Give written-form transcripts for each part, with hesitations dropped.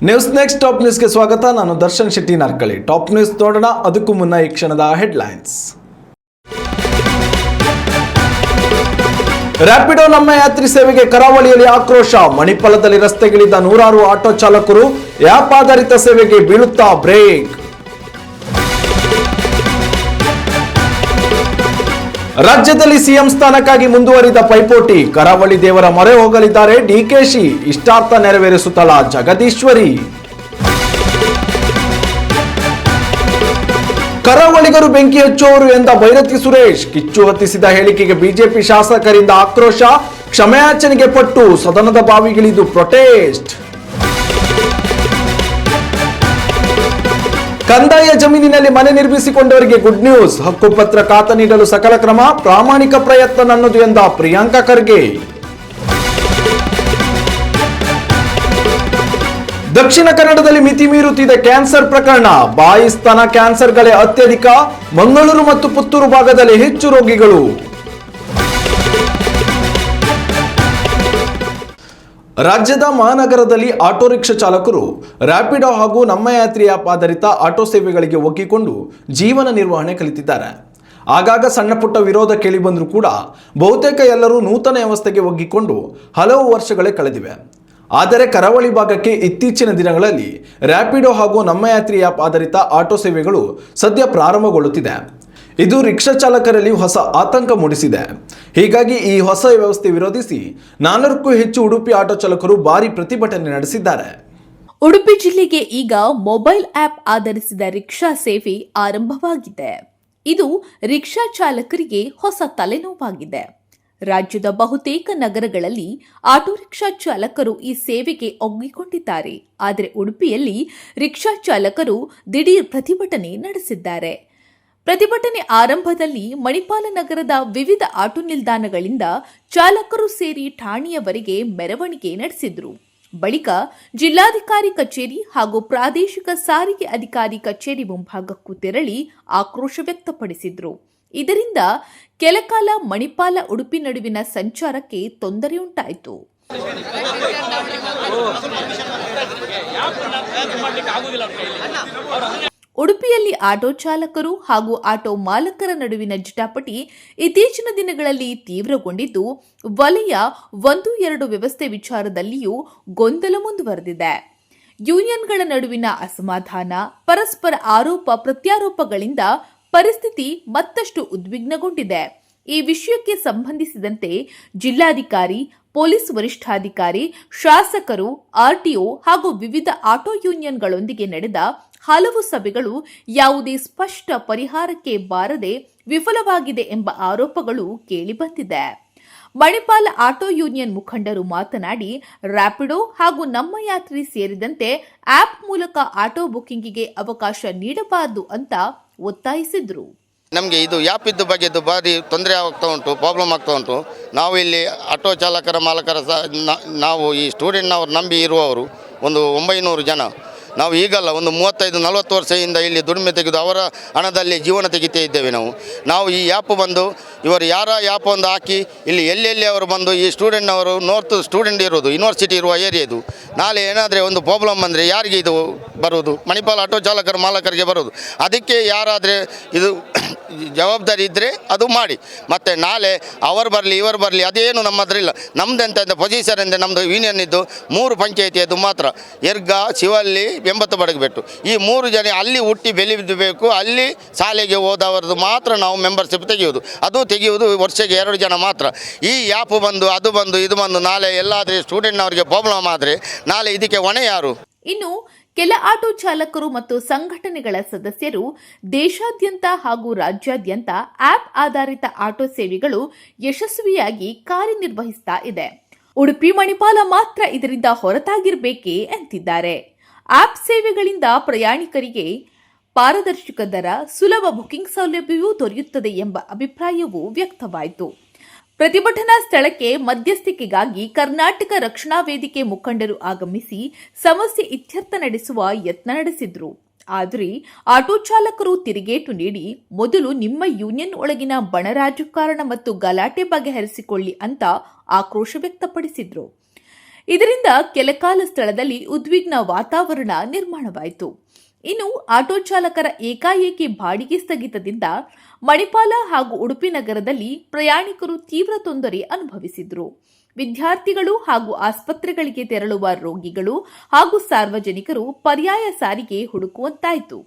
News next top ನ್ಯೂಸ್ಗೆ ಸ್ವಾಗತ. ನಾನು ದರ್ಶನ್ ಶೆಟ್ಟಿ ನಾರ್ಕಳಿ. ಟಾಪ್ ನ್ಯೂಸ್ ನೋಡೋಣ. ಅದಕ್ಕೂ ಮುನ್ನ ಈ ಕ್ಷಣದ ಹೆಡ್ಲೈನ್ಸ್. ರ್ಯಾಪಿಡೋ ನಮ್ಮ ಯಾತ್ರಿ ಸೇವೆಗೆ ಕರಾವಳಿಯಲ್ಲಿ ಆಕ್ರೋಶ. ಮಣಿಪಾಲದಲ್ಲಿ ರಸ್ತೆಗಿಳಿದ ನೂರಾರು ಆಟೋ ಚಾಲಕರು ಆ್ಯಪ್ ಆಧಾರಿತ ಸೇವೆಗೆ ಬೀಳುತ್ತಾ ಬ್ರೇಕ್. ರಾಜ್ಯದಲ್ಲಿ ಸಿಎಂ ಸ್ಥಾನಕ್ಕಾಗಿ ಮುಂದುವರಿದ ಪೈಪೋಟಿ. ಕರಾವಳಿ ದೇವರ ಮೊರೆ ಹೋಗಲಿದ್ದಾರೆ ಡಿಕೆಶಿ. ಇಷ್ಟಾರ್ಥ ನೆರವೇರಿಸುತ್ತಲ ಜಗದೀಶ್ವರಿ. ಕರಾವಳಿಗರು ಬೆಂಕಿ ಹಚ್ಚುವವರು ಎಂದ ಭೈರತಿ ಸುರೇಶ್. ಕಿಚ್ಚು ಹೊತ್ತಿಸಿದ ಹೇಳಿಕೆಗೆ ಬಿಜೆಪಿ ಶಾಸಕರಿಂದ ಆಕ್ರೋಶ. ಕ್ಷಮೆಯಾಚನೆಗೆ ಪಟ್ಟು ಸದನದ ಬಾವಿಗಿಳಿದು ಪ್ರೊಟೆಸ್ಟ್. ಕಂದಾಯ ಜಮೀನಿನಲ್ಲಿ ಮನೆ ನಿರ್ಮಿಸಿಕೊಂಡವರಿಗೆ ಗುಡ್ ನ್ಯೂಸ್. ಹಕ್ಕುಪತ್ರ ಖಾತೆ ನೀಡಲು ಸಕಲ ಕ್ರಮ. ಪ್ರಾಮಾಣಿಕ ಪ್ರಯತ್ನ ನನ್ನದು ಎಂದ ಪ್ರಿಯಾಂಕಾ ಖರ್ಗೆ. ದಕ್ಷಿಣ ಕನ್ನಡದಲ್ಲಿ ಮಿತಿ ಮೀರುತ್ತಿದೆ ಕ್ಯಾನ್ಸರ್ ಪ್ರಕರಣ. ಬಾಯಿ ಸ್ತನ ಕ್ಯಾನ್ಸರ್ಗಳೇ ಅತ್ಯಧಿಕ. ಮಂಗಳೂರು ಮತ್ತು ಪುತ್ತೂರು ಭಾಗದಲ್ಲಿ ಹೆಚ್ಚು ರೋಗಿಗಳು. ರಾಜ್ಯದ ಮಹಾನಗರದಲ್ಲಿ ಆಟೋ ರಿಕ್ಷಾ ಚಾಲಕರು ರ್ಯಾಪಿಡೋ ಹಾಗೂ ನಮ್ಮ ಯಾತ್ರಿ ಆ್ಯಪ್ ಆಧಾರಿತ ಆಟೋ ಸೇವೆಗಳಿಗೆ ಒಗ್ಗಿಕೊಂಡು ಜೀವನ ನಿರ್ವಹಣೆ ಕಲಿತಿದ್ದಾರೆ. ಆಗಾಗ ಸಣ್ಣ ಪುಟ್ಟ ವಿರೋಧ ಕೇಳಿಬಂದರೂ ಕೂಡ ಬಹುತೇಕ ಎಲ್ಲರೂ ನೂತನ ವ್ಯವಸ್ಥೆಗೆ ಒಗ್ಗಿಕೊಂಡು ಹಲವು ವರ್ಷಗಳೇ ಕಳೆದಿವೆ. ಆದರೆ ಕರಾವಳಿ ಭಾಗಕ್ಕೆ ಇತ್ತೀಚಿನ ದಿನಗಳಲ್ಲಿ ರ್ಯಾಪಿಡೋ ಹಾಗೂ ನಮ್ಮ ಯಾತ್ರಿ ಆ್ಯಪ್ ಆಧಾರಿತ ಆಟೋ ಸೇವೆಗಳು ಸದ್ಯ ಪ್ರಾರಂಭಗೊಳ್ಳುತ್ತಿದೆ. ಇದು ರಿಕ್ಷಾ ಚಾಲಕರಲ್ಲಿ ಹೊಸ ಆತಂಕ ಮೂಡಿಸಿದೆ. ಹೀಗಾಗಿ ಈ ಹೊಸ ವ್ಯವಸ್ಥೆ ವಿರೋಧಿಸಿ 4ಕ್ಕೂ ಹೆಚ್ಚು ಉಡುಪಿ ಆಟೋ ಚಾಲಕರು ಭಾರಿ ಪ್ರತಿಭಟನೆ ನಡೆಸಿದ್ದಾರೆ. ಉಡುಪಿ ಜಿಲ್ಲೆಗೆ ಈಗ ಮೊಬೈಲ್ ಆಪ್ ಆಧರಿಸಿದ ರಿಕ್ಷಾ ಸೇವೆ ಆರಂಭವಾಗಿದೆ. ಇದು ರಿಕ್ಷಾ ಚಾಲಕರಿಗೆ ಹೊಸ ತಲೆನೋವಾಗಿದೆ. ರಾಜ್ಯದ ಬಹುತೇಕ ನಗರಗಳಲ್ಲಿ ಆಟೋ ರಿಕ್ಷಾ ಚಾಲಕರು ಈ ಸೇವೆಗೆ ಒಗ್ಗಿಕೊಂಡಿದ್ದಾರೆ. ಆದರೆ ಉಡುಪಿಯಲ್ಲಿ ರಿಕ್ಷಾ ಚಾಲಕರು ದಿಢೀರ್ ಪ್ರತಿಭಟನೆ ನಡೆಸಿದ್ದಾರೆ. ಪ್ರತಿಭಟನೆ ಆರಂಭದಲ್ಲಿ ಮಣಿಪಾಲ ನಗರದ ವಿವಿಧ ಆಟೋ ನಿಲ್ದಾಣಗಳಿಂದ ಚಾಲಕರು ಸೇರಿ ಠಾಣೆಯವರೆಗೆ ಮೆರವಣಿಗೆ ನಡೆಸಿದ್ರು. ಬಳಿಕ ಜಿಲ್ಲಾಧಿಕಾರಿ ಕಚೇರಿ ಹಾಗೂ ಪ್ರಾದೇಶಿಕ ಸಾರಿಗೆ ಅಧಿಕಾರಿ ಕಚೇರಿ ಮುಂಭಾಗಕ್ಕೂ ತೆರಳಿ ಆಕ್ರೋಶ ವ್ಯಕ್ತಪಡಿಸಿದ್ರು. ಇದರಿಂದ ಕೆಲಕಾಲ ಮಣಿಪಾಲ ಉಡುಪಿ ನಡುವಿನ ಸಂಚಾರಕ್ಕೆ ತೊಂದರೆಯುಂಟಾಯಿತು. ಉಡುಪಿಯಲ್ಲಿ ಆಟೋ ಚಾಲಕರು ಹಾಗೂ ಆಟೋ ಮಾಲಕರ ನಡುವಿನ ಜಟಾಪಟಿ ಇತ್ತೀಚಿನ ದಿನಗಳಲ್ಲಿ ತೀವ್ರಗೊಂಡಿದ್ದು, ವಲಯ 1-2 ವ್ಯವಸ್ಥೆ ವಿಚಾರದಲ್ಲಿಯೂ ಗೊಂದಲ ಮುಂದುವರೆದಿದೆ. ಯೂನಿಯನ್ಗಳ ನಡುವಿನ ಅಸಮಾಧಾನ, ಪರಸ್ಪರ ಆರೋಪ ಪ್ರತ್ಯಾರೋಪಗಳಿಂದ ಪರಿಸ್ಥಿತಿ ಮತ್ತಷ್ಟು ಉದ್ವಿಗ್ನಗೊಂಡಿದೆ. ಈ ವಿಷಯಕ್ಕೆ ಸಂಬಂಧಿಸಿದಂತೆ ಜಿಲ್ಲಾಧಿಕಾರಿ, ಪೊಲೀಸ್ ವರಿಷ್ಠಾಧಿಕಾರಿ, ಶಾಸಕರು, ಆರ್ಟಿಒ ಹಾಗೂ ವಿವಿಧ ಆಟೋ ಯೂನಿಯನ್ಗಳೊಂದಿಗೆ ನಡೆದ ಹಲವು ಸಭೆಗಳು ಯಾವುದೇ ಸ್ಪಷ್ಟ ಪರಿಹಾರಕ್ಕೆ ಬಾರದೆ ವಿಫಲವಾಗಿದೆ ಎಂಬ ಆರೋಪಗಳು ಕೇಳಿಬಂದಿದೆ. ಮಣಿಪಾಲ ಆಟೋ ಯೂನಿಯನ್ ಮುಖಂಡರು ಮಾತನಾಡಿ, ರ್ಯಾಪಿಡೋ ಹಾಗೂ ನಮ್ಮ ಯಾತ್ರಿ ಸೇರಿದಂತೆ ಆಪ್ ಮೂಲಕ ಆಟೋ ಬುಕ್ಕಿಂಗಿಗೆ ಅವಕಾಶ ನೀಡಬಾರದು ಅಂತ ಒತ್ತಾಯಿಸಿದ್ರು. ನಮಗೆ ಇದು ಆ್ಯಪ್ ಇದ್ದ ಬಗ್ಗೆ ಭಾರಿ ತೊಂದರೆ ಆಗ್ತಾ ಉಂಟು, ಪ್ರಾಬ್ಲಮ್ ಆಗ್ತಾ ಉಂಟು. ನಾವು ಇಲ್ಲಿ ಆಟೋ ಚಾಲಕರ ಮಾಲಕರ ನಾವು ಈ ಸ್ಟೂಡೆಂಟ್ನವ್ರು ನಂಬಿ ಇರುವವರು ಒಂದು 900 ಜನ. ನಾವು ಈಗಲ್ಲ, ಒಂದು 35-40 ವರ್ಷದಿಂದ ಇಲ್ಲಿ ದುಡಿಮೆ ತೆಗೆದು ಅವರ ಹಣದಲ್ಲಿ ಜೀವನ ತೆಗಿತಾ ಇದ್ದೇವೆ. ನಾವು ಈ ಆ್ಯಪ್ ಬಂದು ಇವರು ಯಾರ ಆ್ಯಪ್ ಒಂದು ಹಾಕಿ ಇಲ್ಲಿ ಎಲ್ಲೆಲ್ಲಿ ಅವರು ಬಂದು ಈ ಸ್ಟೂಡೆಂಟ್ನವರು ನೋರ್ತ್ ಸ್ಟೂಡೆಂಟ್ ಇರೋದು ಯೂನಿವರ್ಸಿಟಿ ಇರುವ ಏರಿಯಾ ಇದು. ನಾಳೆ ಏನಾದರೆ ಒಂದು ಪ್ರಾಬ್ಲಮ್ ಬಂದರೆ ಯಾರಿಗೆ ಇದು ಬರೋದು? ಮಣಿಪಾಲ ಆಟೋ ಚಾಲಕರ ಮಾಲಕರಿಗೆ ಬರೋದು. ಅದಕ್ಕೆ ಯಾರಾದರೆ ಇದು ಜವಾಬ್ದಾರಿ ಇದ್ದರೆ ಅದು ಮಾಡಿ. ಮತ್ತು ನಾಳೆ ಅವರು ಬರಲಿ ಇವರು ಬರಲಿ ಅದೇನು ನಮ್ಮದ್ರಿಲ್ಲ. ನಮ್ಮದೆಂತ ಪೊಸಿಷನ್ ಅಂದರೆ ನಮ್ಮದು ಯೂನಿಯನ್ ಇದ್ದು 3 ಪಂಚಾಯಿತಿ ಅದು ಮಾತ್ರ, ಎರ್ಗಾ, ಶಿವಲ್ಲಿ, 80 ಬಡಗಬೆಟ್ಟು. ಈ 3 ಜನ ಅಲ್ಲಿ ಹುಟ್ಟಿ ಬೆಳೆಯಬೇಕು. ಅಲ್ಲಿ ಶಾಲೆಗೆ ಹೋದವರದ್ದು ಮಾತ್ರ ನಾವು ಮೆಂಬರ್ಶಿಪ್ ತೆಗೆಯುವುದು. ಅದು ತೆಗೆಯುವುದು ವರ್ಷಕ್ಕೆ 2 ಜನ ಮಾತ್ರ. ಈ ಆ್ಯಪ್ ಬಂದು ಅದು ಬಂದು ಇದು ಬಂದು ನಾಳೆ ಎಲ್ಲಾದರೆ ಸ್ಟೂಡೆಂಟ್ನವರಿಗೆ ಪ್ರಾಬ್ಲಮ್ ಆದರೆ ನಾಳೆ ಇದಕ್ಕೆ ಹೊಣೆ ಯಾರು? ಇನ್ನು ಕೆಲ ಆಟೋ ಚಾಲಕರು ಮತ್ತು ಸಂಘಟನೆಗಳ ಸದಸ್ಯರು ದೇಶಾದ್ಯಂತ ಹಾಗೂ ರಾಜ್ಯಾದ್ಯಂತ ಆಪ್ ಆಧಾರಿತ ಆಟೋ ಸೇವೆಗಳು ಯಶಸ್ವಿಯಾಗಿ ಕಾರ್ಯನಿರ್ವಹಿಸ್ತಾ ಇದೆ. ಉಡುಪಿ ಮಣಿಪಾಲ ಮಾತ್ರ ಇದರಿಂದ ಹೊರತಾಗಿರಬೇಕೇ ಅಂತಿದ್ದಾರೆ. ಆಪ್ ಸೇವೆಗಳಿಂದ ಪ್ರಯಾಣಿಕರಿಗೆ ಪಾರದರ್ಶಕ ದರ, ಸುಲಭ ಬುಕಿಂಗ್ ಸೌಲಭ್ಯವೂ ದೊರೆಯುತ್ತದೆ ಎಂಬ ಅಭಿಪ್ರಾಯವೂ ವ್ಯಕ್ತವಾಯಿತು. ಪ್ರತಿಭಟನಾ ಸ್ಥಳಕ್ಕೆ ಮಧ್ಯಸ್ಥಿಕೆಗಾಗಿ ಕರ್ನಾಟಕ ರಕ್ಷಣಾ ವೇದಿಕೆ ಮುಖಂಡರು ಆಗಮಿಸಿ ಸಮಸ್ಯೆ ಇತ್ಯರ್ಥ ನಡೆಸುವ ಯತ್ನ ನಡೆಸಿದ್ರು. ಆದರೆ ಆಟೋ ಚಾಲಕರು ತಿರುಗೇಟು ನೀಡಿ ಮೊದಲು ನಿಮ್ಮ ಯೂನಿಯನ್ ಒಳಗಿನ ಬಣ ರಾಜಕಾರಣ ಮತ್ತು ಗಲಾಟೆ ಬಗೆಹರಿಸಿಕೊಳ್ಳಿ ಅಂತ ಆಕ್ರೋಶ ವ್ಯಕ್ತಪಡಿಸಿದ್ರು. ಇದರಿಂದ ಕೆಲಕಾಲ ಸ್ಥಳದಲ್ಲಿ ಉದ್ವಿಗ್ನ ವಾತಾವರಣ ನಿರ್ಮಾಣವಾಯಿತು. ಇನ್ನು ಆಟೋ ಚಾಲಕರ ಏಕಾಏಕಿ ಬಾಡಿಗೆ ಸ್ಥಗಿತದಿಂದ ಮಣಿಪಾಲ ಹಾಗೂ ಉಡುಪಿ ನಗರದಲ್ಲಿ ಪ್ರಯಾಣಿಕರು ತೀವ್ರ ತೊಂದರೆ ಅನುಭವಿಸಿದ್ರು. ವಿದ್ಯಾರ್ಥಿಗಳು ಹಾಗೂ ಆಸ್ಪತ್ರೆಗಳಿಗೆ ತೆರಳುವ ರೋಗಿಗಳು ಹಾಗೂ ಸಾರ್ವಜನಿಕರು ಪರ್ಯಾಯ ಸಾರಿಗೆ ಹುಡುಕುವಂತಾಯಿತು.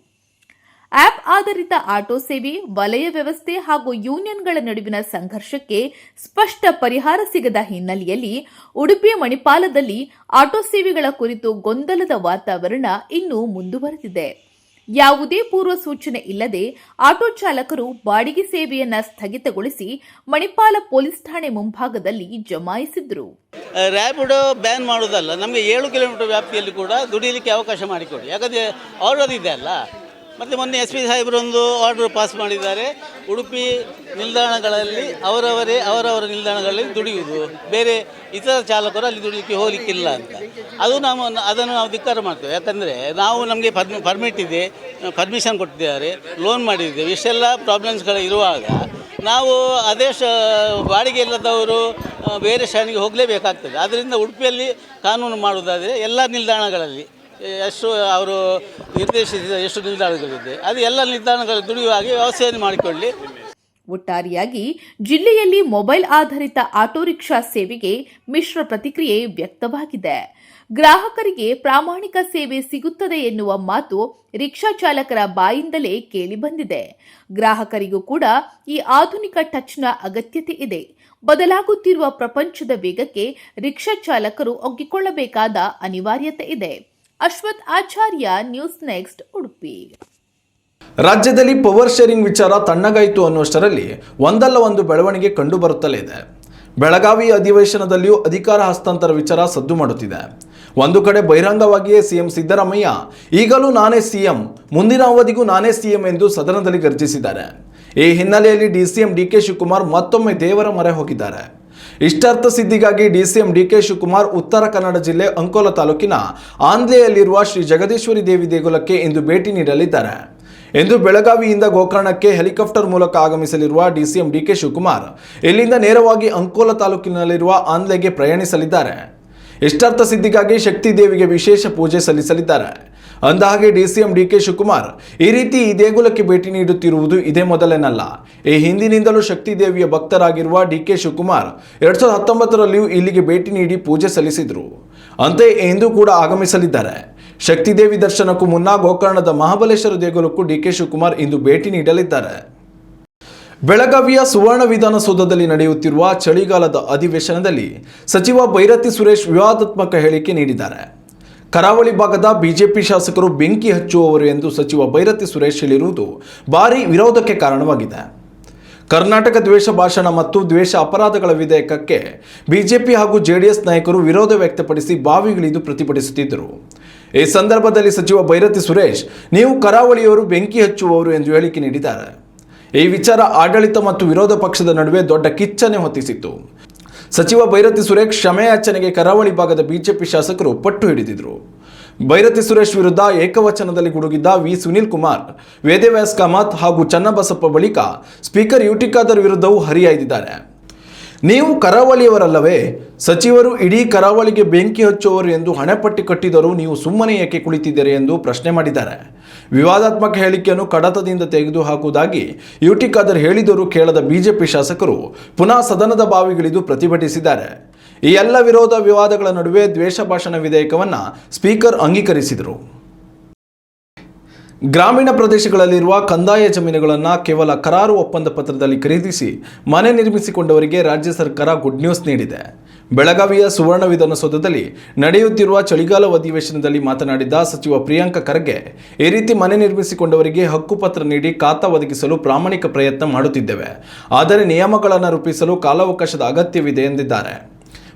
ಆಪ್ ಆಧಾರಿತ ಆಟೋ ಸೇವೆ, ವಲಯ ವ್ಯವಸ್ಥೆ ಹಾಗೂ ಯೂನಿಯನ್ಗಳ ನಡುವಿನ ಸಂಘರ್ಷಕ್ಕೆ ಸ್ಪಷ್ಟ ಪರಿಹಾರ ಸಿಗದ ಹಿನ್ನೆಲೆಯಲ್ಲಿ ಉಡುಪಿ ಮಣಿಪಾಲದಲ್ಲಿ ಆಟೋ ಸೇವೆಗಳ ಕುರಿತು ಗೊಂದಲದ ವಾತಾವರಣ ಇನ್ನೂ ಮುಂದುವರೆದಿದೆ. ಯಾವುದೇ ಪೂರ್ವ ಸೂಚನೆ ಇಲ್ಲದೆ ಆಟೋ ಚಾಲಕರು ಬಾಡಿಗೆ ಸೇವೆಯನ್ನ ಸ್ಥಗಿತಗೊಳಿಸಿ ಮಣಿಪಾಲ ಪೊಲೀಸ್ ಠಾಣೆ ಮುಂಭಾಗದಲ್ಲಿ ಜಮಾಯಿಸಿದ್ರು. ರ್ಯಾಪಿಡೋ ಬ್ಯಾನ್ ಮಾಡೋದಲ್ಲ, ನಮಗೆ 7 ಕಿಲೋಮೀಟರ್ ವ್ಯಾಪ್ತಿಯಲ್ಲಿ ಕೂಡ ದುಡಿಯಲಿಕ್ಕೆ ಅವಕಾಶ ಮಾಡಿಕೊಡಿ. ಯಾಕಂದರೆ ಆರ್ಡರ್ ಇದೆ ಅಲ್ಲ. ಮತ್ತು ಮೊನ್ನೆ SP ಸಾಹೇಬರೊಂದು ಆರ್ಡರ್ ಪಾಸ್ ಮಾಡಿದ್ದಾರೆ. ಉಡುಪಿ ನಿಲ್ದಾಣಗಳಲ್ಲಿ ಅವರವರ ನಿಲ್ದಾಣಗಳಲ್ಲಿ ದುಡಿಯುವುದು, ಬೇರೆ ಇತರ ಚಾಲಕರು ಅಲ್ಲಿ ದುಡಿಲಿಕ್ಕೆ ಹೋಗಲಿಕ್ಕಿಲ್ಲ ಅಂತ. ಅದನ್ನು ನಾವು ಧಿಕ್ಕಾರ ಮಾಡ್ತೇವೆ. ಯಾಕಂದರೆ ನಮಗೆ ಪರ್ಮಿಟ್ ಇದೆ, ಪರ್ಮಿಷನ್ ಕೊಟ್ಟಿದ್ದಾರೆ, ಲೋನ್ ಮಾಡಿದ್ದೇವೆ. ಇಷ್ಟೆಲ್ಲ ಪ್ರಾಬ್ಲಮ್ಸ್ಗಳು ಇರುವಾಗ ನಾವು ಬಾಡಿಗೆ ಇಲ್ಲದವರು ಬೇರೆ ಸ್ಟ್ಯಾಂಡಿಗೆ ಹೋಗಲೇಬೇಕಾಗ್ತದೆ. ಆದ್ದರಿಂದ ಉಡುಪಿಯಲ್ಲಿ ಕಾನೂನು ಮಾಡುವುದಾದರೆ ಎಲ್ಲ ನಿಲ್ದಾಣಗಳಲ್ಲಿ ಎಷ್ಟು ಅವರು ನಿರ್ದೇಶಿಸಿದ ಎಷ್ಟು ನಿಲ್ದಾಣಗಳಿದೆ ಅದು ಎಲ್ಲ ನಿಲ್ದಾಣಗಳು ದುಡಿಯುವ ಹಾಗೆ ವ್ಯವಸ್ಥೆಯನ್ನು ಮಾಡಿಕೊಳ್ಳಿ. ಒಟ್ಟಾರೆಯಾಗಿ ಜಿಲ್ಲೆಯಲ್ಲಿ ಮೊಬೈಲ್ ಆಧಾರಿತ ಆಟೋ ರಿಕ್ಷಾ ಸೇವೆಗೆ ಮಿಶ್ರ ಪ್ರತಿಕ್ರಿಯೆ ವ್ಯಕ್ತವಾಗಿದೆ. ಗ್ರಾಹಕರಿಗೆ ಪ್ರಾಮಾಣಿಕ ಸೇವೆ ಸಿಗುತ್ತದೆ ಎನ್ನುವ ಮಾತು ರಿಕ್ಷಾ ಚಾಲಕರ ಬಾಯಿಂದಲೇ ಕೇಳಿಬಂದಿದೆ. ಗ್ರಾಹಕರಿಗೂ ಕೂಡ ಈ ಆಧುನಿಕ ಟಚ್ನ ಅಗತ್ಯತೆ ಇದೆ. ಬದಲಾಗುತ್ತಿರುವ ಪ್ರಪಂಚದ ವೇಗಕ್ಕೆ ರಿಕ್ಷಾ ಚಾಲಕರು ಒಗ್ಗಿಕೊಳ್ಳಬೇಕಾದ ಅನಿವಾರ್ಯತೆ ಇದೆ. ಅಶ್ವಥ್ ಆಚಾರ್ಯ, ನ್ಯೂಸ್ ನೆಕ್ಸ್ಟ್, ಉಡುಪಿ. ರಾಜ್ಯದಲ್ಲಿ ಪವರ್ ಶೇರಿಂಗ್ ವಿಚಾರ ತಣ್ಣಗಾಯಿತು ಅನ್ನುವಷ್ಟರಲ್ಲಿ ಒಂದಲ್ಲ ಒಂದು ಬೆಳವಣಿಗೆ ಕಂಡು ಬರುತ್ತಲೇ ಇದೆ. ಬೆಳಗಾವಿ ಅಧಿವೇಶನದಲ್ಲಿಯೂ ಅಧಿಕಾರ ಹಸ್ತಾಂತರ ವಿಚಾರ ಸದ್ದು ಮಾಡುತ್ತಿದೆ. ಒಂದು ಕಡೆ ಬಹಿರಂಗವಾಗಿಯೇ ಸಿಎಂ ಸಿದ್ದರಾಮಯ್ಯ ಈಗಲೂ ನಾನೇ ಸಿಎಂ, ಮುಂದಿನ ಅವಧಿಗೂ ನಾನೇ ಸಿಎಂ ಎಂದು ಸದನದಲ್ಲಿ ಗರ್ಜಿಸಿದ್ದಾರೆ. ಈ ಹಿನ್ನೆಲೆಯಲ್ಲಿ ಡಿಸಿಎಂ ಡಿಕೆ ಶಿವಕುಮಾರ್ ಮತ್ತೊಮ್ಮೆ ದೇವರ ಮೊರೆ ಹೋಗಿದ್ದಾರೆ. ಇಷ್ಟಾರ್ಥ ಸಿದ್ಧಿಗಾಗಿ ಡಿಸಿಎಂ ಡಿಕೆ ಶಿವಕುಮಾರ್ ಉತ್ತರ ಕನ್ನಡ ಜಿಲ್ಲೆ ಅಂಕೋಲ ತಾಲೂಕಿನ ಆಂಧ್ಲೆಯಲ್ಲಿರುವ ಶ್ರೀ ಜಗದೀಶ್ವರಿ ದೇವಿ ದೇಗುಲಕ್ಕೆ ಇಂದು ಭೇಟಿ ನೀಡಲಿದ್ದಾರೆ. ಇಂದು ಬೆಳಗಾವಿಯಿಂದ ಗೋಕರ್ಣಕ್ಕೆ ಹೆಲಿಕಾಪ್ಟರ್ ಮೂಲಕ ಆಗಮಿಸಲಿರುವ ಡಿಸಿಎಂ ಡಿಕೆ ಶಿವಕುಮಾರ್ ಇಲ್ಲಿಂದ ನೇರವಾಗಿ ಅಂಕೋಲ ತಾಲೂಕಿನಲ್ಲಿರುವ ಆಂಧ್ಲೆಗೆ ಪ್ರಯಾಣಿಸಲಿದ್ದಾರೆ. ಇಷ್ಟಾರ್ಥ ಸಿದ್ಧಿಗಾಗಿ ಶಕ್ತಿ ದೇವಿಗೆ ವಿಶೇಷ ಪೂಜೆ ಸಲ್ಲಿಸಲಿದ್ದಾರೆ. ಅಂದಹಾಗೆ ಡಿಸಿಎಂ ಡಿಕೆ ಶಿವಕುಮಾರ್ ಈ ರೀತಿ ಈ ದೇಗುಲಕ್ಕೆ ಭೇಟಿ ನೀಡುತ್ತಿರುವುದು ಇದೇ ಮೊದಲೇನಲ್ಲ. ಈ ಹಿಂದಿನಿಂದಲೂ ಶಕ್ತಿ ದೇವಿಯ ಭಕ್ತರಾಗಿರುವ ಡಿಕೆ ಶಿವಕುಮಾರ್ 2019ರಲ್ಲಿಯೂ ಇಲ್ಲಿಗೆ ಭೇಟಿ ನೀಡಿ ಪೂಜೆ ಸಲ್ಲಿಸಿದರು. ಅಂತೆಯೇ ಇಂದು ಕೂಡ ಆಗಮಿಸಲಿದ್ದಾರೆ. ಶಕ್ತಿ ದೇವಿ ದರ್ಶನಕ್ಕೂ ಮುನ್ನ ಗೋಕರ್ಣದ ಮಹಾಬಲೇಶ್ವರ ದೇಗುಲಕ್ಕೂ ಡಿಕೆ ಶಿವಕುಮಾರ್ ಇಂದು ಭೇಟಿ ನೀಡಲಿದ್ದಾರೆ. ಬೆಳಗಾವಿಯ ಸುವರ್ಣ ವಿಧಾನಸೌಧದಲ್ಲಿ ನಡೆಯುತ್ತಿರುವ ಚಳಿಗಾಲದ ಅಧಿವೇಶನದಲ್ಲಿ ಸಚಿವ ಭೈರತಿ ಸುರೇಶ್ ವಿವಾದಾತ್ಮಕ ಹೇಳಿಕೆ ನೀಡಿದ್ದಾರೆ. ಕರಾವಳಿ ಭಾಗದ ಬಿಜೆಪಿ ಶಾಸಕರು ಬೆಂಕಿ ಹಚ್ಚುವವರು ಎಂದು ಸಚಿವ ಭೈರತಿ ಸುರೇಶ್ ಹೇಳಿರುವುದು ಭಾರೀ ವಿರೋಧಕ್ಕೆ ಕಾರಣವಾಗಿದೆ. ಕರ್ನಾಟಕ ದ್ವೇಷ ಭಾಷಣ ಮತ್ತು ದ್ವೇಷ ಅಪರಾಧಗಳ ವಿಧೇಯಕಕ್ಕೆ ಬಿಜೆಪಿ ಹಾಗೂ ಜೆಡಿಎಸ್ ನಾಯಕರು ವಿರೋಧ ವ್ಯಕ್ತಪಡಿಸಿ ಬಾವಿಗಿಳಿದು ಪ್ರತಿಭಟಿಸುತ್ತಿದ್ದರು. ಈ ಸಂದರ್ಭದಲ್ಲಿ ಸಚಿವ ಭೈರತಿ ಸುರೇಶ್ ನೀವು ಕರಾವಳಿಯವರು ಬೆಂಕಿ ಹಚ್ಚುವವರು ಎಂದು ಹೇಳಿಕೆ ನೀಡಿದ್ದಾರೆ. ಈ ವಿಚಾರ ಆಡಳಿತ ಮತ್ತು ವಿರೋಧ ಪಕ್ಷದ ನಡುವೆ ದೊಡ್ಡ ಕಿಚ್ಚನೆ ಹೊತ್ತಿಸಿತ್ತು. ಸಚಿವ ಭೈರತಿ ಸುರೇಶ್ ಕ್ಷಮೆಯಾಚನೆಗೆ ಕರಾವಳಿ ಭಾಗದ ಬಿಜೆಪಿ ಶಾಸಕರು ಪಟ್ಟು ಹಿಡಿದಿದ್ರು. ಭೈರತಿ ಸುರೇಶ್ ವಿರುದ್ಧ ಏಕವಚನದಲ್ಲಿ ಗುಡುಗಿದ್ದ ವಿ ಸುನೀಲ್ ಕುಮಾರ್, ವೇದವ್ಯಾಸ್ ಕಾಮತ್ ಹಾಗೂ ಚನ್ನಬಸಪ್ಪ ಬಳಿಕ ಸ್ಪೀಕರ್ ಯುಟಿ ಖಾದರ್ ವಿರುದ್ಧವೂ ಹರಿಹಾಯ್ದಿದ್ದಾರೆ. ನೀವು ಕರಾವಳಿಯವರಲ್ಲವೇ? ಸಚಿವರು ಇಡೀ ಕರಾವಳಿಗೆ ಬೆಂಕಿ ಹಚ್ಚುವವರು ಎಂದು ಹಣೆಪಟ್ಟಿ ಕಟ್ಟಿದರೂ ನೀವು ಸುಮ್ಮನೆ ಏಕೆ ಕುಳಿತಿದ್ದೀರಿ ಎಂದು ಪ್ರಶ್ನೆ ಮಾಡಿದ್ದಾರೆ. ವಿವಾದಾತ್ಮಕ ಹೇಳಿಕೆಯನ್ನು ಕಡತದಿಂದ ತೆಗೆದು ಹಾಕುವುದಾಗಿ ಯುಟಿ ಖಾದರ್ ಹೇಳಿದರೂ ಕೇಳದ ಬಿಜೆಪಿ ಶಾಸಕರು ಪುನಃ ಸದನದ ಬಾವಿಗಿಳಿದು ಪ್ರತಿಭಟಿಸಿದ್ದಾರೆ. ಈ ಎಲ್ಲ ವಿರೋಧ ವಿವಾದಗಳ ನಡುವೆ ದ್ವೇಷ ಭಾಷಣ ವಿಧೇಯಕವನ್ನು ಸ್ಪೀಕರ್ ಅಂಗೀಕರಿಸಿದರು. ಗ್ರಾಮೀಣ ಪ್ರದೇಶಗಳಲ್ಲಿರುವ ಕಂದಾಯ ಜಮೀನುಗಳನ್ನು ಕೇವಲ ಕರಾರು ಒಪ್ಪಂದ ಪತ್ರದಲ್ಲಿ ಖರೀದಿಸಿ ಮನೆ ನಿರ್ಮಿಸಿಕೊಂಡವರಿಗೆ ರಾಜ್ಯ ಸರ್ಕಾರ ಗುಡ್ ನ್ಯೂಸ್ ನೀಡಿದೆ. ಬೆಳಗಾವಿಯ ಸುವರ್ಣ ವಿಧಾನಸೌಧದಲ್ಲಿ ನಡೆಯುತ್ತಿರುವ ಚಳಿಗಾಲ ಅಧಿವೇಶನದಲ್ಲಿ ಮಾತನಾಡಿದ ಸಚಿವ ಪ್ರಿಯಾಂಕ ಖರ್ಗೆ, ಈ ರೀತಿ ಮನೆ ನಿರ್ಮಿಸಿಕೊಂಡವರಿಗೆ ಹಕ್ಕುಪತ್ರ ನೀಡಿ ಖಾತಾ ಒದಗಿಸಲು ಪ್ರಾಮಾಣಿಕ ಪ್ರಯತ್ನ ಮಾಡುತ್ತಿದ್ದೇವೆ. ಆದರೆ ನಿಯಮಗಳನ್ನು ರೂಪಿಸಲು ಕಾಲಾವಕಾಶದ ಅಗತ್ಯವಿದೆ ಎಂದಿದ್ದಾರೆ.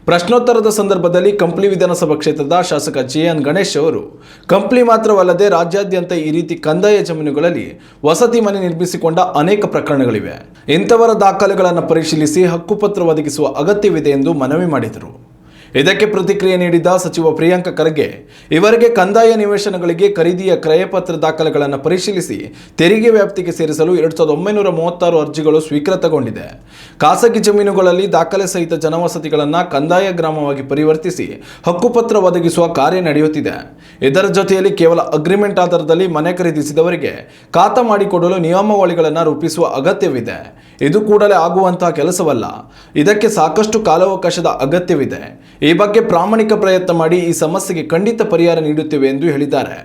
ಪ್ರಶ್ನೋತ್ತರದ ಸಂದರ್ಭದಲ್ಲಿ ಕಂಪ್ಲಿ ವಿಧಾನಸಭಾ ಕ್ಷೇತ್ರದ ಶಾಸಕ JN ಗಣೇಶ್ ಅವರು, ಕಂಪ್ಲಿ ಮಾತ್ರವಲ್ಲದೆ ರಾಜ್ಯಾದ್ಯಂತ ಈ ರೀತಿ ಕಂದಾಯ ಜಮೀನುಗಳಲ್ಲಿ ವಸತಿ ಮನೆ ನಿರ್ಮಿಸಿಕೊಂಡ ಅನೇಕ ಪ್ರಕರಣಗಳಿವೆ. ಇಂಥವರ ದಾಖಲೆಗಳನ್ನು ಪರಿಶೀಲಿಸಿ ಹಕ್ಕುಪತ್ರ ಒದಗಿಸುವ ಅಗತ್ಯವಿದೆ ಎಂದು ಮನವಿ ಮಾಡಿದರು. ಇದಕ್ಕೆ ಪ್ರತಿಕ್ರಿಯೆ ನೀಡಿದ ಸಚಿವ ಪ್ರಿಯಾಂಕ ಖರ್ಗೆ ಇವರಿಗೆ ಕಂದಾಯ ನಿವೇಶನಗಳಿಗೆ ಖರೀದಿಯ ಕ್ರಯಪತ್ರ ದಾಖಲೆಗಳನ್ನು ಪರಿಶೀಲಿಸಿ ತೆರಿಗೆ ವ್ಯಾಪ್ತಿಗೆ ಸೇರಿಸಲು 2936 ಅರ್ಜಿಗಳು ಸ್ವೀಕೃತಗೊಂಡಿದೆ. ಖಾಸಗಿ ಜಮೀನುಗಳಲ್ಲಿ ದಾಖಲೆ ಸಹಿತ ಜನವಸತಿಗಳನ್ನು ಕಂದಾಯ ಗ್ರಾಮವಾಗಿ ಪರಿವರ್ತಿಸಿ ಹಕ್ಕುಪತ್ರ ಒದಗಿಸುವ ಕಾರ್ಯ ನಡೆಯುತ್ತಿದೆ. ಇದರ ಜೊತೆಯಲ್ಲಿ ಕೇವಲ ಅಗ್ರಿಮೆಂಟ್ ಆಧಾರದಲ್ಲಿ ಮನೆ ಖರೀದಿಸಿದವರಿಗೆ ಖಾತಾ ಮಾಡಿಕೊಡಲು ನಿಯಮಾವಳಿಗಳನ್ನು ರೂಪಿಸುವ ಅಗತ್ಯವಿದೆ. ಇದು ಕೂಡಲೇ ಆಗುವಂತಹ ಕೆಲಸವಲ್ಲ. ಇದಕ್ಕೆ ಸಾಕಷ್ಟು ಕಾಲಾವಕಾಶದ ಅಗತ್ಯವಿದೆ. ಈ ಬಗ್ಗೆ ಪ್ರಾಮಾಣಿಕ ಪ್ರಯತ್ನ ಮಾಡಿ ಈ ಸಮಸ್ಯೆಗೆ ಖಂಡಿತ ಪರಿಹಾರ ನೀಡುತ್ತೇವೆ ಎಂದು ಹೇಳಿದ್ದಾರೆ.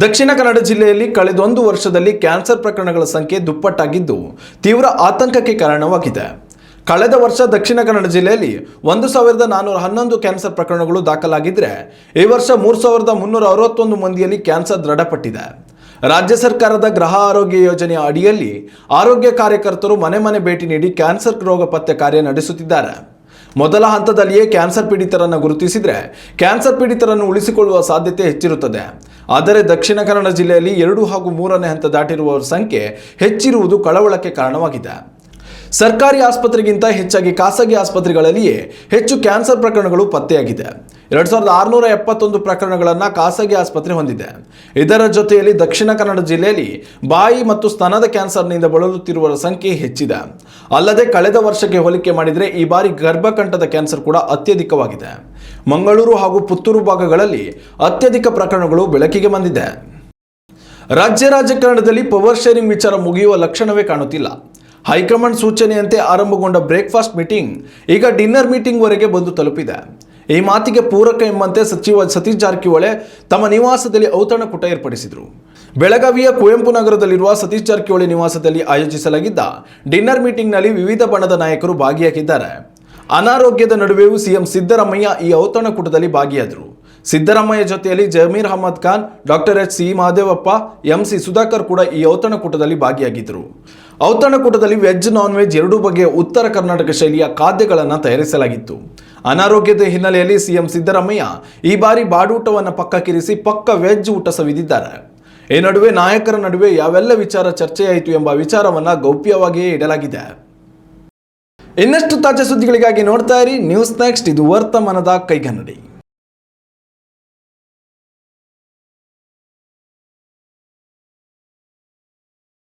ದಕ್ಷಿಣ ಕನ್ನಡ ಜಿಲ್ಲೆಯಲ್ಲಿ ಕಳೆದೊಂದು ವರ್ಷದಲ್ಲಿ ಕ್ಯಾನ್ಸರ್ ಪ್ರಕರಣಗಳ ಸಂಖ್ಯೆ ದುಪ್ಪಟ್ಟಾಗಿದ್ದು ತೀವ್ರ ಆತಂಕಕ್ಕೆ ಕಾರಣವಾಗಿದೆ. ಕಳೆದ ವರ್ಷ ದಕ್ಷಿಣ ಕನ್ನಡ ಜಿಲ್ಲೆಯಲ್ಲಿ 1411 ಕ್ಯಾನ್ಸರ್ ಪ್ರಕರಣಗಳು ದಾಖಲಾಗಿದ್ದರೆ ಈ ವರ್ಷ 3361 ಮಂದಿಯಲ್ಲಿ ಕ್ಯಾನ್ಸರ್ ದೃಢಪಟ್ಟಿದೆ. ರಾಜ್ಯ ಸರ್ಕಾರದ ಗೃಹ ಆರೋಗ್ಯ ಯೋಜನೆಯ ಅಡಿಯಲ್ಲಿ ಆರೋಗ್ಯ ಕಾರ್ಯಕರ್ತರು ಮನೆ ಮನೆ ಭೇಟಿ ನೀಡಿ ಕ್ಯಾನ್ಸರ್ ರೋಗ ಪತ್ತೆ ಕಾರ್ಯ ನಡೆಸುತ್ತಿದ್ದಾರೆ. ಮೊದಲ ಹಂತದಲ್ಲಿಯೇ ಕ್ಯಾನ್ಸರ್ ಪೀಡಿತರನ್ನು ಗುರುತಿಸಿದರೆ ಕ್ಯಾನ್ಸರ್ ಪೀಡಿತರನ್ನು ಉಳಿಸಿಕೊಳ್ಳುವ ಸಾಧ್ಯತೆ ಹೆಚ್ಚಿರುತ್ತದೆ. ಆದರೆ ದಕ್ಷಿಣ ಕನ್ನಡ ಜಿಲ್ಲೆಯಲ್ಲಿ 2 ಹಾಗೂ 3ನೇ ಹಂತ ದಾಟಿರುವವರ ಸಂಖ್ಯೆ ಹೆಚ್ಚಿರುವುದು ಕಳವಳಕ್ಕೆ ಕಾರಣವಾಗಿದೆ. ಸರ್ಕಾರಿ ಆಸ್ಪತ್ರೆಗಿಂತ ಹೆಚ್ಚಾಗಿ ಖಾಸಗಿ ಆಸ್ಪತ್ರೆಗಳಲ್ಲಿಯೇ ಹೆಚ್ಚು ಕ್ಯಾನ್ಸರ್ ಪ್ರಕರಣಗಳು ಪತ್ತೆಯಾಗಿದೆ. 2671 ಪ್ರಕರಣಗಳನ್ನು ಖಾಸಗಿ ಆಸ್ಪತ್ರೆ ಹೊಂದಿದೆ. ಇದರ ಜೊತೆಯಲ್ಲಿ ದಕ್ಷಿಣ ಕನ್ನಡ ಜಿಲ್ಲೆಯಲ್ಲಿ ಬಾಯಿ ಮತ್ತು ಸ್ತನದ ಕ್ಯಾನ್ಸರ್ನಿಂದ ಬಳಲುತ್ತಿರುವವರ ಸಂಖ್ಯೆ ಹೆಚ್ಚಿದೆ. ಅಲ್ಲದೆ ಕಳೆದ ವರ್ಷಕ್ಕೆ ಹೋಲಿಕೆ ಮಾಡಿದರೆ ಈ ಬಾರಿ ಗರ್ಭಕಂಠದ ಕ್ಯಾನ್ಸರ್ ಕೂಡ ಅತ್ಯಧಿಕವಾಗಿದೆ. ಮಂಗಳೂರು ಹಾಗೂ ಪುತ್ತೂರು ಭಾಗಗಳಲ್ಲಿ ಅತ್ಯಧಿಕ ಪ್ರಕರಣಗಳು ಬೆಳಕಿಗೆ ಬಂದಿದೆ. ರಾಜ್ಯ ರಾಜಕಾರಣದಲ್ಲಿ ಪವರ್ ಶೇರಿಂಗ್ ವಿಚಾರ ಮುಗಿಯುವ ಲಕ್ಷಣವೇ ಕಾಣುತ್ತಿಲ್ಲ. ಹೈಕಮಾಂಡ್ ಸೂಚನೆಯಂತೆ ಆರಂಭಗೊಂಡ ಬ್ರೇಕ್ಫಾಸ್ಟ್ ಮೀಟಿಂಗ್ ಈಗ ಡಿನ್ನರ್ ಮೀಟಿಂಗ್ವರೆಗೆ ಬಂದು ತಲುಪಿದೆ. ಈ ಮಾತಿಗೆ ಪೂರಕ ಎಂಬಂತೆ ಸಚಿವ ಸತೀಶ್ ಜಾರಕಿಹೊಳಿ ತಮ್ಮ ನಿವಾಸದಲ್ಲಿ ಔತಣಕೂಟ ಏರ್ಪಡಿಸಿದರು. ಬೆಳಗಾವಿಯ ಕುವೆಂಪು ನಗರದಲ್ಲಿರುವ ಸತೀಶ್ ಜಾರಕಿಹೊಳಿ ನಿವಾಸದಲ್ಲಿ ಆಯೋಜಿಸಲಾಗಿದ್ದ ಡಿನ್ನರ್ ಮೀಟಿಂಗ್ನಲ್ಲಿ ವಿವಿಧ ಬಣದ ನಾಯಕರು ಭಾಗಿಯಾಗಿದ್ದಾರೆ. ಅನಾರೋಗ್ಯದ ನಡುವೆಯೂ ಸಿಎಂ ಸಿದ್ದರಾಮಯ್ಯ ಈ ಔತಣಕೂಟದಲ್ಲಿ ಭಾಗಿಯಾದರು. ಸಿದ್ದರಾಮಯ್ಯ ಜೊತೆಯಲ್ಲಿ Zameer Ahmed Khan, doctor H C Mahadevappa, MC Sudhakar ಕೂಡ ಈ ಔತಣಕೂಟದಲ್ಲಿ ಭಾಗಿಯಾಗಿದ್ದರು. ಔತಣಕೂಟದಲ್ಲಿ ವೆಜ್ ನಾನ್ ವೆಜ್ ಎರಡೂ ಬಗೆಯ ಉತ್ತರ ಕರ್ನಾಟಕ ಶೈಲಿಯ ಖಾದ್ಯಗಳನ್ನು ತಯಾರಿಸಲಾಗಿತ್ತು. ಅನಾರೋಗ್ಯದ ಹಿನ್ನೆಲೆಯಲ್ಲಿ ಸಿಎಂ ಸಿದ್ದರಾಮಯ್ಯ ಈ ಬಾರಿ ಬಾಡೂಟವನ್ನು ಪಕ್ಕಕ್ಕಿರಿಸಿ ಪಕ್ಕ ವೆಜ್ ಊಟ ಸವಿದಿದ್ದಾರೆ. ಈ ನಡುವೆ ನಾಯಕರ ನಡುವೆ ಯಾವೆಲ್ಲ ವಿಚಾರ ಚರ್ಚೆಯಾಯಿತು ಎಂಬ ವಿಚಾರವನ್ನು ಗೌಪ್ಯವಾಗಿಯೇ ಇಡಲಾಗಿದೆ. ಇನ್ನಷ್ಟು ತಾಜಾ ಸುದ್ದಿಗಳಿಗಾಗಿ ನೋಡ್ತಾ ಇರಿ ನ್ಯೂಸ್ ನೆಕ್ಸ್ಟ್. ಇದು ವರ್ತಮಾನದ ಕೈಗನ್ನಡಿ.